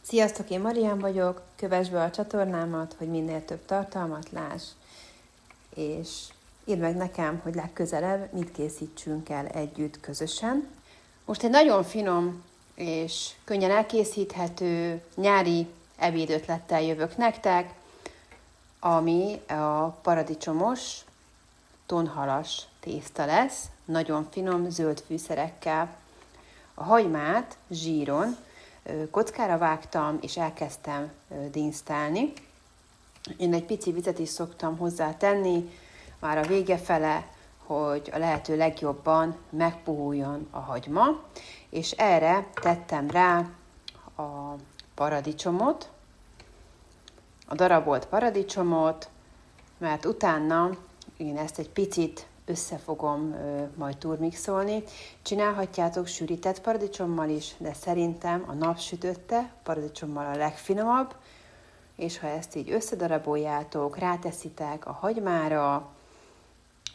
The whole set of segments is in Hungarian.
Sziasztok, én Marián vagyok, kövess be a csatornámat, hogy minél több tartalmat láss, és írd meg nekem, hogy legközelebb mit készítsünk el együtt közösen. Most egy nagyon finom és könnyen elkészíthető nyári ebédötlettel jövök nektek, ami a paradicsomos, tonhalas tészta lesz, nagyon finom zöld fűszerekkel. A hagymát zsíron kockára vágtam, és elkezdtem dinsztálni. Én egy pici vizet is szoktam hozzá tenni, már a vége fele, hogy a lehető legjobban megpuhuljon a hagyma, és erre tettem rá a paradicsomot, a darabolt paradicsomot, mert utána én ezt egy picit össze fogom majd turmixolni. Csinálhatjátok sűrített paradicsommal is, de szerintem a napsütötte paradicsommal a legfinomabb, és ha ezt így összedaraboljátok, ráteszitek a hagymára,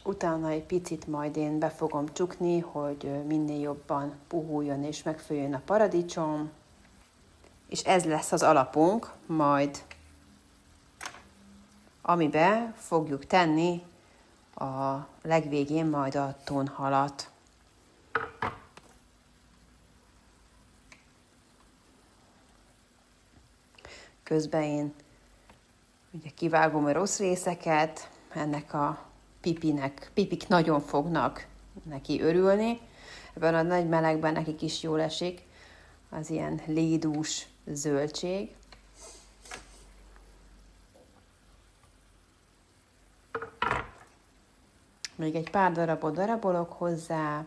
utána egy picit majd én be fogom csukni, hogy minél jobban puhuljon és megfőjön a paradicsom, és ez lesz az alapunk majd, amiben fogjuk tenni a legvégén majd a tonhalat. Közben én ugye kivágom a rossz részeket, ennek a pipik nagyon fognak neki örülni. Ebben a nagy melegben nekik is jól esik az ilyen lédús zöldség. Még egy pár darabot darabolok hozzá,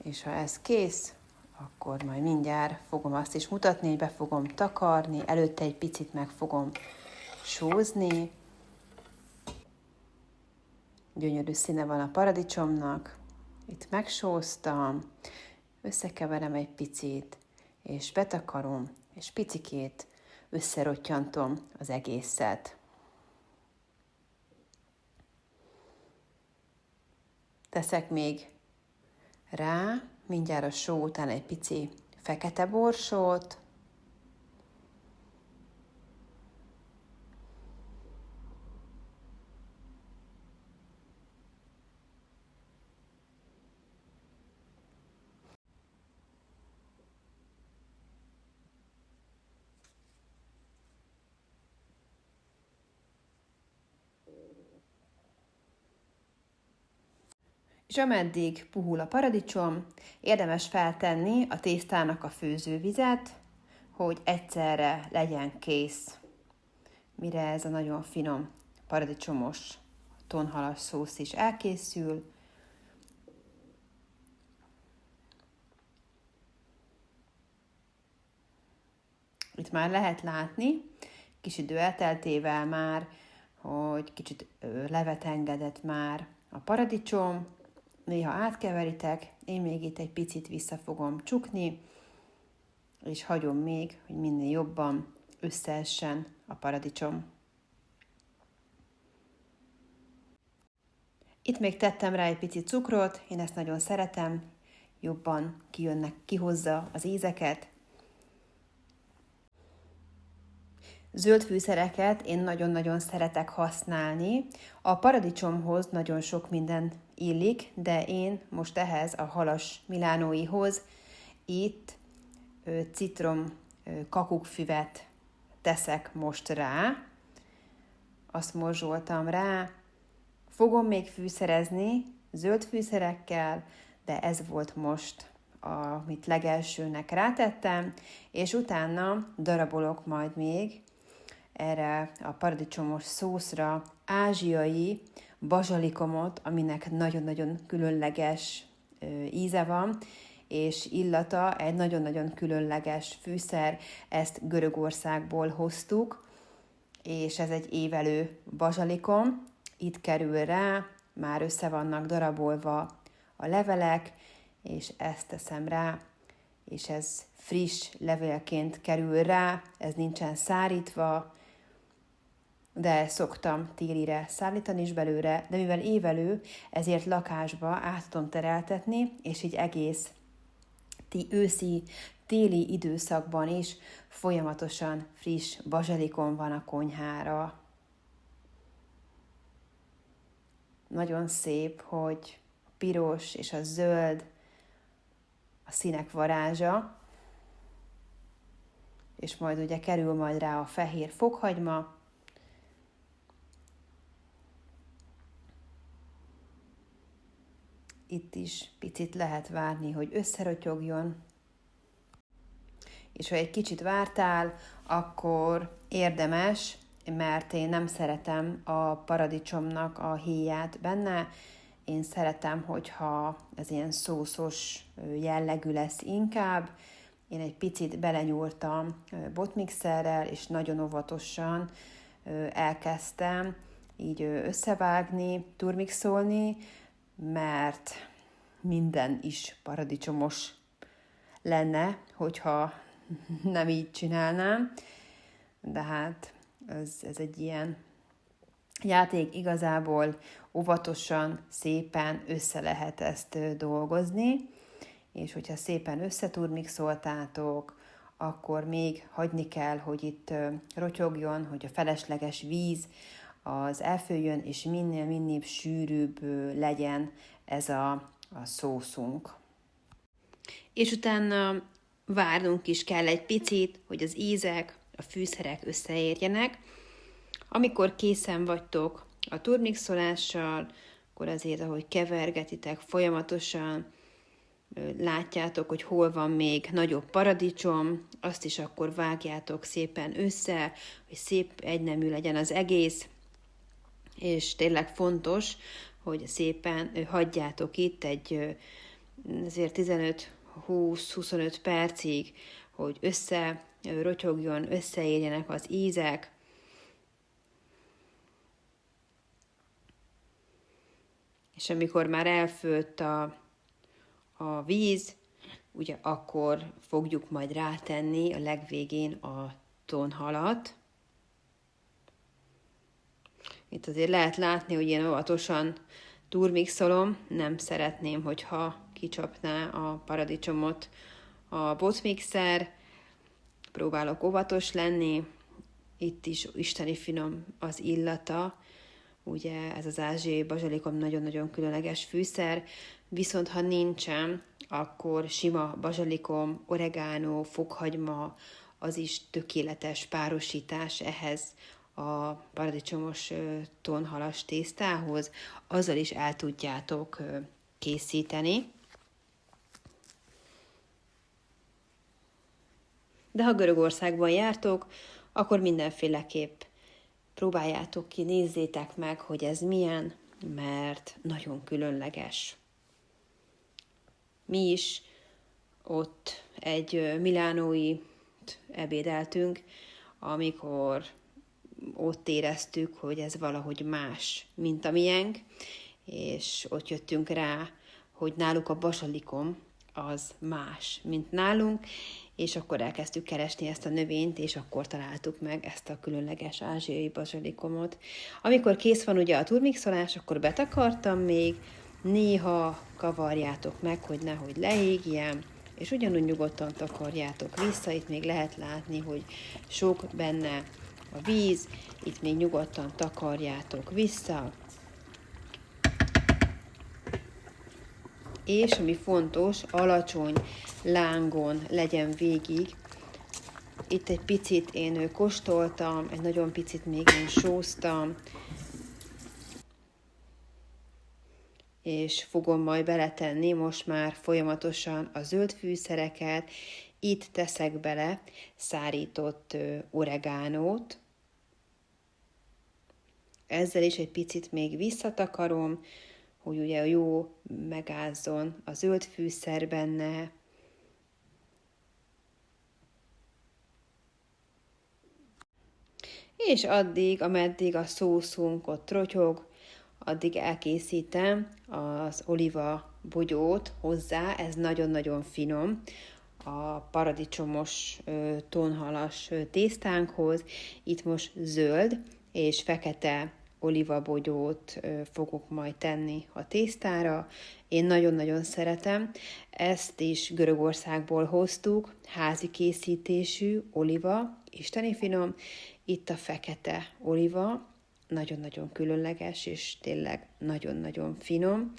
és ha ez kész, akkor majd mindjárt fogom azt is mutatni, hogy be fogom takarni, előtte egy picit meg fogom sózni. Gyönyörű színe van a paradicsomnak, itt megsóztam, összekeverem egy picit, és betakarom, és picikét összerottyantom az egészet. Teszek még rá, mindjárt a só után egy pici fekete borsót, és ameddig puhul a paradicsom, érdemes feltenni a tésztának a főzővizet, hogy egyszerre legyen kész, mire ez a nagyon finom paradicsomos tonhalas szósz is elkészül. Itt már lehet látni, kis idő elteltével már, hogy kicsit levet engedett már a paradicsom. Néha átkeveritek, én még itt egy picit vissza fogom csukni, és hagyom még, hogy minél jobban összeessen a paradicsom. Itt még tettem rá egy pici cukrot, én ezt nagyon szeretem, jobban kihozza az ízeket. Zöld fűszereket én nagyon-nagyon szeretek használni. A paradicsomhoz nagyon sok minden illik, de én most ehhez a halas milánóihoz itt citrom kakukkfüvet teszek most rá. Azt morzsoltam rá. Fogom még fűszerezni zöld fűszerekkel, de ez volt most, amit legelsőnek rátettem, és utána darabolok majd még erre a paradicsomos szószra ázsiai bazsalikomot, aminek nagyon-nagyon különleges íze van, és illata, egy nagyon-nagyon különleges fűszer, ezt Görögországból hoztuk, és ez egy évelő bazsalikom, itt kerül rá, már össze vannak darabolva a levelek, és ezt teszem rá, és ez friss levélként kerül rá, ez nincsen szárítva, de szoktam télire szállítani is belőle, de mivel évelő, ezért lakásba át tudom tereltetni, és így egész őszi, téli időszakban is folyamatosan friss bazsalikom van a konyhára. Nagyon szép, hogy a piros és a zöld a színek varázsa, és majd ugye kerül majd rá a fehér fokhagyma, itt is picit lehet várni, hogy összerotyogjon, és ha egy kicsit vártál, akkor érdemes, mert én nem szeretem a paradicsomnak a héját benne, én szeretem, hogyha ez ilyen szószos jellegű lesz inkább. Én egy picit belenyúltam botmixerrel, és nagyon óvatosan elkezdtem így összevágni, turmixolni, mert minden is paradicsomos lenne, hogyha nem így csinálnám. De hát ez egy ilyen játék, igazából óvatosan, szépen össze lehet ezt dolgozni, és hogyha szépen összeturmixoltátok, akkor még hagyni kell, hogy itt rotyogjon, hogy a felesleges víz az elfőjön, és minél sűrűbb legyen ez a szószunk. És utána várnunk is kell egy picit, hogy az ízek, a fűszerek összeérjenek. Amikor készen vagytok a turmixolással, akkor azért, ahogy kevergetitek folyamatosan, látjátok, hogy hol van még nagyobb paradicsom, azt is akkor vágjátok szépen össze, hogy szép egynemű legyen az egész, és tényleg fontos, hogy szépen hagyjátok itt egy azért 15-20-25 percig, hogy rotyogjon, összeérjenek az ízek. És amikor már elfőtt a víz, ugye akkor fogjuk majd rátenni a legvégén a tonhalat. Itt azért lehet látni, hogy én óvatosan turmixolom, nem szeretném, hogyha kicsapná a paradicsomot a botmixer. Próbálok óvatos lenni, itt is isteni finom az illata, ugye ez az ázsiai bazsalikom nagyon-nagyon különleges fűszer, viszont ha nincsen, akkor sima bazsalikom, oregánó, fokhagyma, az is tökéletes párosítás ehhez a paradicsomos tonhalas tésztához, azzal is el tudjátok készíteni. De ha Görögországban jártok, akkor mindenféleképp próbáljátok ki, nézzétek meg, hogy ez milyen, mert nagyon különleges. Mi is ott egy milánói ebédeltünk, amikor ott éreztük, hogy ez valahogy más, mint a miénk, és ott jöttünk rá, hogy náluk a bazsalikom az más, mint nálunk, és akkor elkezdtük keresni ezt a növényt, és akkor találtuk meg ezt a különleges ázsiai bazsalikomot. Amikor kész van ugye a turmixolás, akkor betakartam még, néha kavarjátok meg, hogy nehogy leégjen, és ugyanúgy nyugodtan takarjátok vissza, itt még lehet látni, hogy sok benne a víz, itt még nyugodtan takarjátok vissza. És ami fontos, alacsony lángon legyen végig. Itt egy picit én kóstoltam, egy nagyon picit még én sóztam, és fogom majd beletenni most már folyamatosan a zöld fűszereket. Itt teszek bele szárított oregánót. Ezzel is egy picit még visszatakarom, hogy ugye jó megázzon a zöld fűszer benne. És addig, ameddig a szószunk ott rotyog, addig elkészítem az oliva bogyót hozzá, ez nagyon-nagyon finom, a paradicsomos tonhalas tésztánkhoz. Itt most zöld és fekete olívabogyót fogok majd tenni a tésztára. Én nagyon-nagyon szeretem. Ezt is Görögországból hoztuk, házi készítésű oliva, isteni finom. Itt a fekete oliva, nagyon-nagyon különleges, és tényleg nagyon-nagyon finom.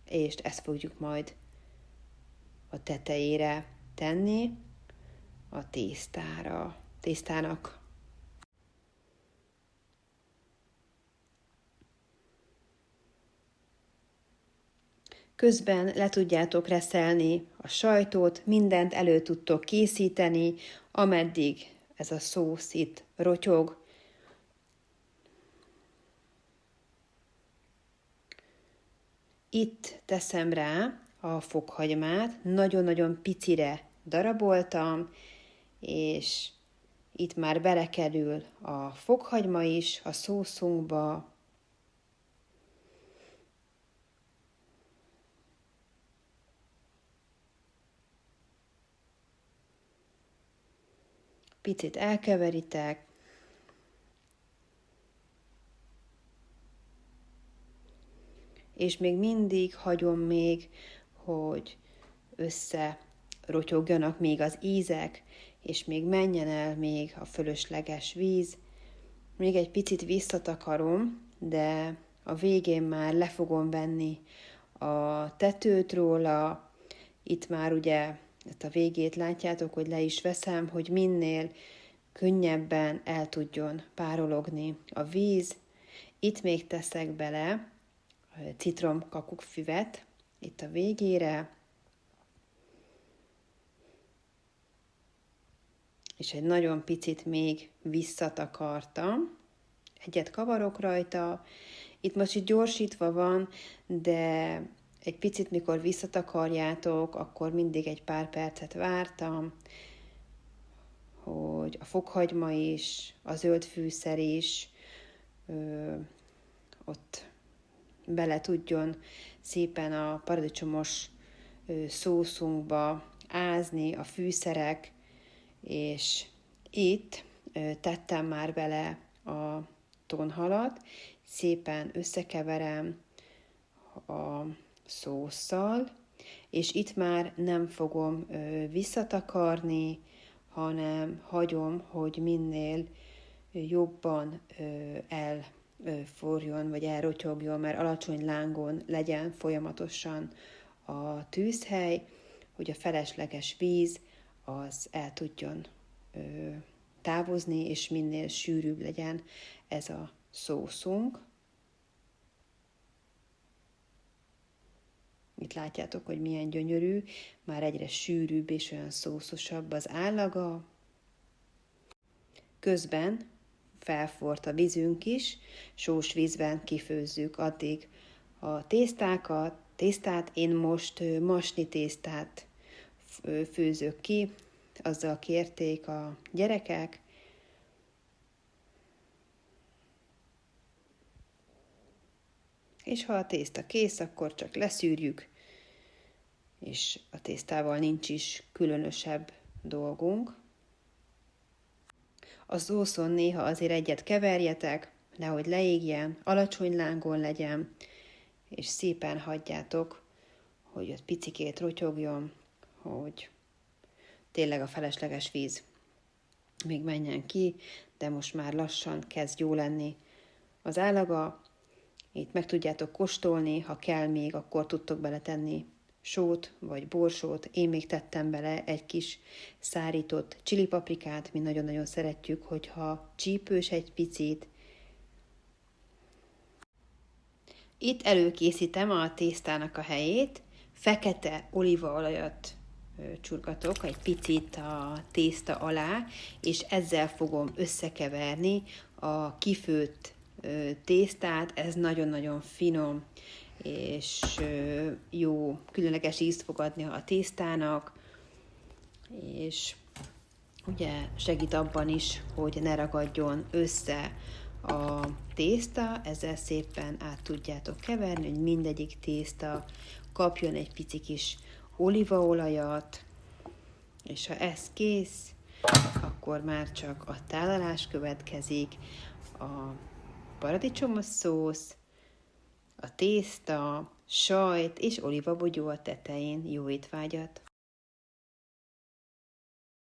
És ezt fogjuk majd a tetejére tenni a tésztának. Közben le tudjátok reszelni a sajtot, mindent elő tudtok készíteni, ameddig ez a szósz itt rotyog. Itt teszem rá a fokhagymát, nagyon-nagyon picire daraboltam, és itt már belekerül a fokhagyma is a szószunkba. Picit elkeveritek. És még mindig hagyom még, hogy összerotyogjanak még az ízek, és még menjen el még a fölösleges víz. Még egy picit visszatakarom, de a végén már le fogom venni a tetőt róla. Itt már ugye a végét látjátok, hogy le is veszem, hogy minél könnyebben el tudjon párologni a víz. Itt még teszek bele citromkakukkfüvet itt a végére, és egy nagyon picit még visszatakartam. Egyet kavarok rajta, itt most itt gyorsítva van, de egy picit, mikor visszatakarjátok, akkor mindig egy pár percet vártam, hogy a fokhagyma is, a zöld fűszer is ott bele tudjon szépen a paradicsomos szószunkba ázni a fűszerek, és itt tettem már bele a tonhalat, szépen összekeverem a szósszal, és itt már nem fogom visszatakarni, hanem hagyom, hogy minél jobban elforjon, vagy elrotyogjon, mert alacsony lángon legyen folyamatosan a tűzhely, hogy a felesleges víz az el tudjon távozni, és minél sűrűbb legyen ez a szószunk. Itt látjátok, hogy milyen gyönyörű, már egyre sűrűbb és olyan szószosabb az állaga. Közben felforrt a vízünk is, sós vízben kifőzzük addig a tésztát. Én most masni tésztát főzök ki, azzal kérték a gyerekek. És ha a tészta kész, akkor csak leszűrjük, és a tésztával nincs is különösebb dolgunk. A szószon néha azért egyet keverjetek, nehogy leégjen, alacsony lángon legyen, és szépen hagyjátok, hogy ott picikét rotyogjon, hogy tényleg a felesleges víz még menjen ki, de most már lassan kezd jó lenni az állaga. Itt meg tudjátok kóstolni, ha kell még, akkor tudtok beletenni sót vagy borsót. Én még tettem bele egy kis szárított csilipaprikát, mi nagyon-nagyon szeretjük, hogyha csípős egy picit. Itt előkészítem a tésztának a helyét, fekete olívaolajat csurgatok egy picit a tészta alá, és ezzel fogom összekeverni a kifőtt tésztát. Ez nagyon-nagyon finom, és jó, különleges ízt fog adni a tésztának, és ugye segít abban is, hogy ne ragadjon össze a tészta, ezzel szépen át tudjátok keverni, hogy mindegyik tészta kapjon egy pici kis olívaolajat, és ha ez kész, akkor már csak a tálalás következik, a paradicsomos szósz, a tészta, sajt és olívabogyó a tetején. Jó étvágyat!